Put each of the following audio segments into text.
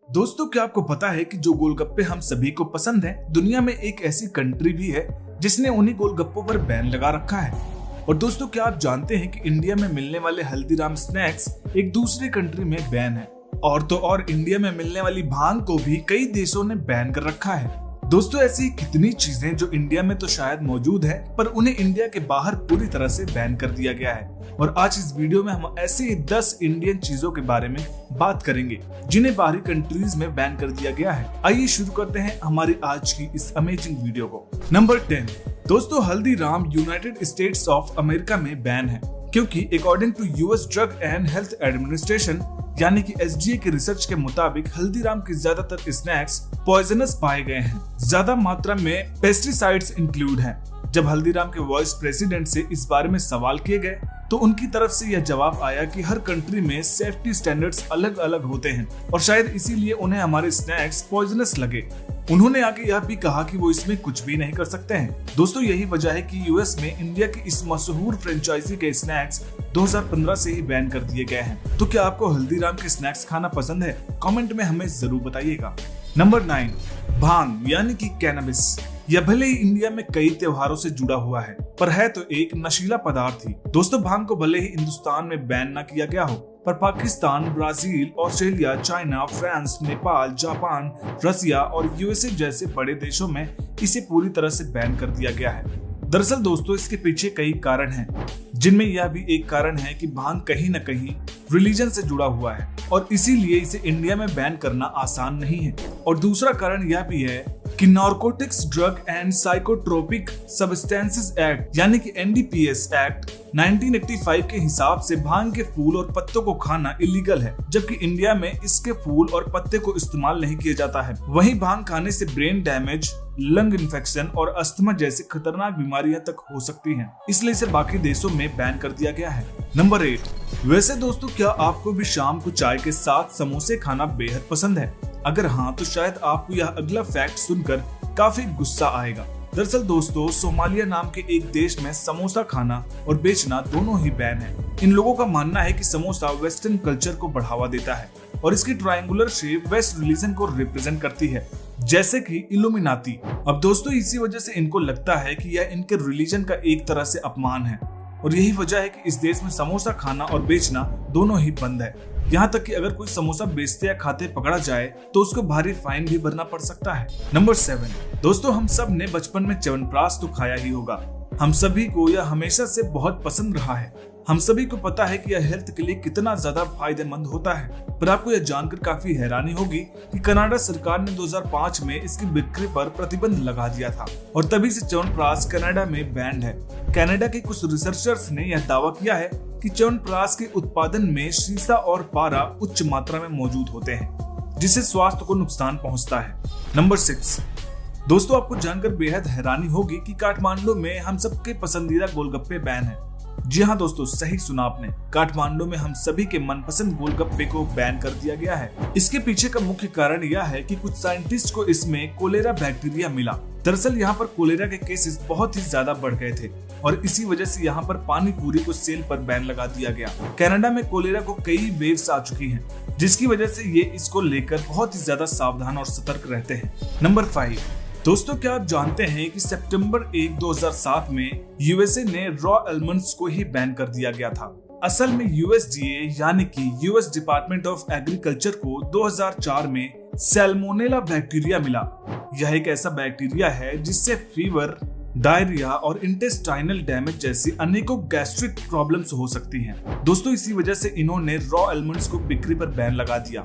दोस्तों, क्या आपको पता है कि जो गोलगप्पे हम सभी को पसंद है, दुनिया में एक ऐसी कंट्री भी है जिसने उन्हीं गोलगप्पों पर बैन लगा रखा है। और दोस्तों, क्या आप जानते हैं कि इंडिया में मिलने वाले हल्दीराम स्नैक्स एक दूसरी कंट्री में बैन है। और तो और इंडिया में मिलने वाली भांग को भी कई देशों ने बैन कर रखा है। दोस्तों, ऐसी कितनी चीजें जो इंडिया में तो शायद मौजूद है, पर उन्हें इंडिया के बाहर पूरी तरह से बैन कर दिया गया है। और आज इस वीडियो में हम ऐसे 10 इंडियन चीजों के बारे में बात करेंगे जिन्हें बाहरी कंट्रीज में बैन कर दिया गया है। आइए शुरू करते हैं हमारी आज की इस अमेजिंग वीडियो को। नंबर 10। दोस्तों, Haldiram United States of America में बैन है, क्योंकि according to US drug and health administration यानी कि एसडीए के रिसर्च के मुताबिक हल्दीराम के ज्यादातर स्नैक्स पॉइजनस पाए गए हैं। ज्यादा मात्रा में पेस्टिसाइड्स इंक्लूड हैं। जब हल्दीराम के वाइस प्रेसिडेंट से इस बारे में सवाल किए गए तो उनकी तरफ से यह जवाब आया कि हर कंट्री में सेफ्टी स्टैंडर्ड्स अलग अलग होते हैं और शायद इसीलिए उन्हें हमारे स्नैक्स पॉइजनस लगे। उन्होंने आगे यह भी कहा कि वो इसमें कुछ भी नहीं कर सकते हैं। दोस्तों, यही वजह है कि यूएस में इंडिया की इस मशहूर फ्रेंचाइजी के स्नैक्स 2015 से ही बैन कर दिए गए हैं। तो क्या आपको हल्दीराम के स्नैक्स खाना पसंद है? कमेंट में हमें जरूर बताइएगा। नंबर 9। भांग यानी कि कैनबिस। यह भले ही इंडिया में कई त्योहारों से जुड़ा हुआ है, पर है तो एक नशीला पदार्थ ही। दोस्तों, भांग को भले ही हिंदुस्तान में बैन न किया गया हो, पर Pakistan, Brazil, Australia, China, France, Nepal, Japan, Russia और यूएसए जैसे बड़े देशों में इसे पूरी तरह से बैन कर दिया गया है। दरअसल दोस्तों, इसके पीछे कई कारण हैं, जिनमें यह भी एक कारण है कि भांग कहीं न कहीं रिलीजन से जुड़ा हुआ है और इसीलिए इसे इंडिया में बैन करना आसान नहीं है। और दूसरा कारण यह भी है कि narcotics drug and psychotropic substances act यानी कि एनडीपीएस एक्ट 1985 के हिसाब से भांग के फूल और पत्तों को खाना इलीगल है, जबकि इंडिया में इसके फूल और पत्ते को इस्तेमाल नहीं किया जाता है। वहीं भांग खाने से ब्रेन डैमेज, लंग इन्फेक्शन और अस्थमा जैसी खतरनाक बीमारियां तक हो सकती हैं, इसलिए इसे बाकी देशों में बैन कर दिया गया है। नंबर 8। वैसे दोस्तों, क्या आपको भी शाम को चाय के साथ समोसे खाना बेहद पसंद है? अगर हाँ, तो शायद आपको यह अगला फैक्ट सुनकर काफी गुस्सा आएगा। दरअसल दोस्तों, सोमालिया नाम के एक देश में समोसा खाना और बेचना दोनों ही बैन है। इन लोगों का मानना है कि समोसा वेस्टर्न कल्चर को बढ़ावा देता है और इसकी ट्रायंगुलर शेप वेस्ट रिलीजन को रिप्रेजेंट करती है, जैसे कि इल्यूमिनाती। अब दोस्तों, इसी वजह से इनको लगता है कि यह इनके रिलीजन का एक तरह से अपमान है और यही वजह है कि इस देश में समोसा खाना और बेचना दोनों ही बंद है। यहाँ तक कि अगर कोई समोसा बेचते या खाते पकड़ा जाए तो उसको भारी फाइन भी भरना पड़ सकता है। नंबर 7। दोस्तों, हम सब ने बचपन में च्यवनप्राश तो खाया ही होगा। हम सभी को यह हमेशा से बहुत पसंद रहा है। हम सभी को पता है कि यह हेल्थ के लिए कितना ज्यादा फायदेमंद होता है, पर आपको यह जानकर काफी हैरानी होगी कि कनाडा सरकार ने 2005 में इसकी बिक्री पर प्रतिबंध लगा दिया था और तभी से च्यवनप्राश कनाडा में बैन्ड है। कनाडा के कुछ रिसर्चर्स ने यह दावा किया है कि च्यवनप्राश के उत्पादन में शीशा और पारा उच्च मात्रा में मौजूद होते हैं, जिससे स्वास्थ्य को नुकसान पहुंचता है। नंबर 6। दोस्तों, आपको जानकर बेहद हैरानी होगी कि काठमांडू में हम सबके पसंदीदा गोलगप्पे बैन है। जी हाँ दोस्तों, सही सुना आपने। काठमांडू में हम सभी के मनपसंद गोलगप्पे को बैन कर दिया गया है। इसके पीछे का मुख्य कारण यह है कि कुछ साइंटिस्ट को इसमें कोलेरा बैक्टीरिया मिला। दरअसल यहाँ पर कोलेरा के केसेस बहुत ही ज्यादा बढ़ गए थे और इसी वजह से यहाँ पर पानी पूरी को सेल पर बैन लगा दिया गया। कनाडा में कोलेरा को कई वेव्स आ चुकी हैं, जिसकी वजह से ये इसको लेकर बहुत ही ज्यादा सावधान और सतर्क रहते हैं। नंबर 5। दोस्तों, क्या आप जानते हैं कि सितंबर 1, 2007 में यूएसए ने रॉ आलमंड्स को ही बैन कर दिया गया था। असल में यूएसडीए यानी कि यूएस डिपार्टमेंट ऑफ एग्रीकल्चर को 2004 में सैल्मोनेला बैक्टीरिया मिला। यह एक ऐसा बैक्टीरिया है जिससे फीवर, डायरिया और इंटेस्टाइनल डैमेज जैसी अनेकों गैस्ट्रिक प्रॉब्लम्स हो सकती हैं। दोस्तों, इसी वजह से इन्होंने रॉ आलमंड्स को बिक्री पर बैन लगा दिया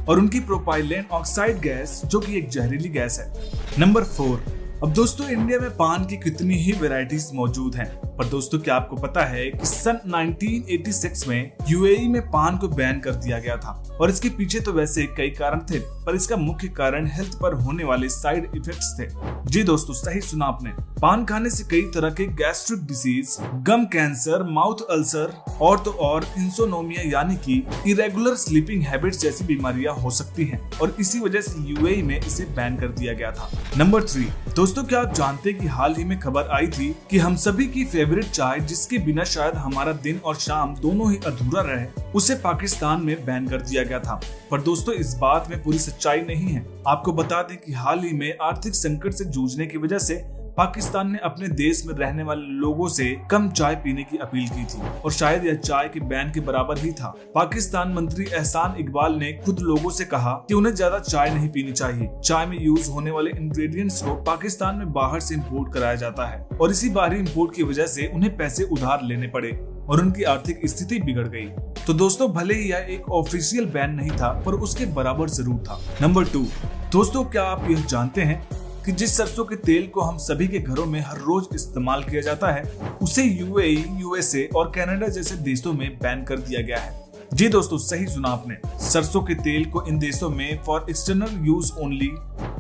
और उनकी प्रोपाइलेन ऑक्साइड गैस, जो कि एक जहरीली गैस है। नंबर 4। अब दोस्तों, इंडिया में पान की कितनी ही वैरायटीज मौजूद हैं, पर दोस्तों, क्या आपको पता है कि सन 1986 में यूएई में पान को बैन कर दिया गया था और इसके पीछे तो वैसे कई कारण थे, पर इसका मुख्य कारण हेल्थ पर होने वाले साइड इफेक्ट्स थे। जी दोस्तों, सही सुना आपने। पान खाने से कई तरह के गैस्ट्रिक डिसीज, गम कैंसर, माउथ अल्सर और तो और इंसोनोमिया यानी कि इरेगुलर स्लीपिंग हैबिट्स जैसी बीमारियां हो सकती हैं और इसी वजह से यूएई में इसे बैन कर दिया गया था। नंबर 3। दोस्तों, क्या आप जानते हैं कि हाल ही में खबर आई थी कि हम सभी की फेवरेट चाय, जिसके बिना शायद हमारा दिन और शाम दोनों ही अधूरा रहे, उसे पाकिस्तान में बैन कर दिया गया था। पर दोस्तों, इस बात में पूरी सच्चाई नहीं है। आपको बता दें कि हाल ही में आर्थिक संकट से जूझने की वजह से पाकिस्तान ने अपने देश में रहने वाले लोगों से कम चाय पीने की अपील की थी और शायद यह चाय के बैन के बराबर ही था। पाकिस्तान मंत्री एहसान इकबाल ने खुद लोगों से कहा कि उन्हें ज्यादा चाय नहीं पीनी चाहिए। चाय में यूज होने वाले इंग्रेडिएंट्स को पाकिस्तान में बाहर से इम्पोर्ट कराया जाता है और इसी बाहरी इम्पोर्ट की वजह से उन्हें पैसे उधार लेने पड़े और उनकी आर्थिक स्थिति बिगड़ गई। तो दोस्तों, भले ही यह एक ऑफिशियल बैन नहीं था पर उसके बराबर जरूर था। नंबर 2, दोस्तों क्या आप यह जानते हैं कि जिस सरसों के तेल को हम सभी के घरों में हर रोज इस्तेमाल किया जाता है उसे यूएई, यूएसए और कनाडा जैसे देशों में बैन कर दिया गया है। जी दोस्तों, सही सुना आपने। सरसों के तेल को इन देशों में फॉर एक्सटर्नल यूज ओनली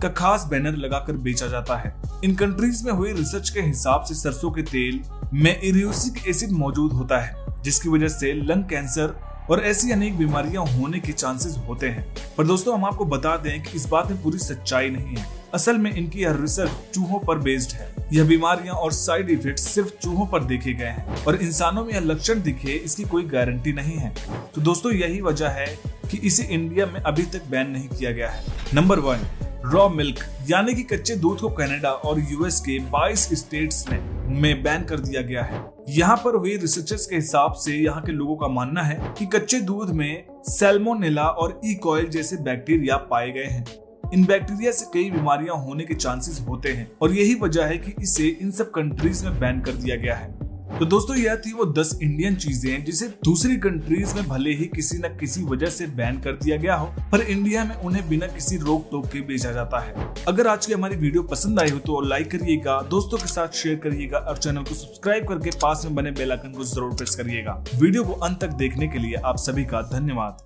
का खास बैनर लगाकर बेचा जाता है। इन कंट्रीज में हुई रिसर्च के हिसाब से सरसों के तेल में इरियोसिक एसिड मौजूद होता है जिसकी वजह से लंग कैंसर और ऐसी अनेक बीमारियां होने के चांसेस होते हैं। पर दोस्तों, हम आपको बता दें कि इस बात में पूरी सच्चाई नहीं है। असल में इनकी यह रिसर्च चूहों पर बेस्ड है। यह बीमारियां और साइड इफेक्ट्स सिर्फ चूहों पर देखे गए हैं और इंसानों में यह लक्षण दिखे इसकी कोई गारंटी नहीं है। तो दोस्तों, यही वजह है कि इसे इंडिया में अभी तक बैन नहीं किया गया है। नंबर 1, रॉ मिल्क यानी कि कच्चे दूध को कनाडा और यूएस के 22 स्टेट्स में बैन कर दिया गया है। यहाँ पर हुई रिसर्चर्स के हिसाब से यहाँ के लोगों का मानना है कि कच्चे दूध में सैल्मोनेला और ई कॉइल जैसे बैक्टीरिया पाए गए हैं। इन बैक्टीरिया से कई बीमारियां होने के चांसेस होते हैं और यही वजह है कि इसे इन सब कंट्रीज में बैन कर दिया गया है। तो दोस्तों, यह थी वो 10 इंडियन चीजें जिसे दूसरी कंट्रीज में भले ही किसी न किसी वजह से बैन कर दिया गया हो पर इंडिया में उन्हें बिना किसी रोक टोक के बेचा जाता है। अगर आज की हमारी वीडियो पसंद आई हो तो लाइक करिएगा, दोस्तों के साथ शेयर करिएगा और चैनल को सब्सक्राइब करके पास में बने बेल आइकन को जरूर प्रेस करिएगा। वीडियो को अंत तक देखने के लिए आप सभी का धन्यवाद।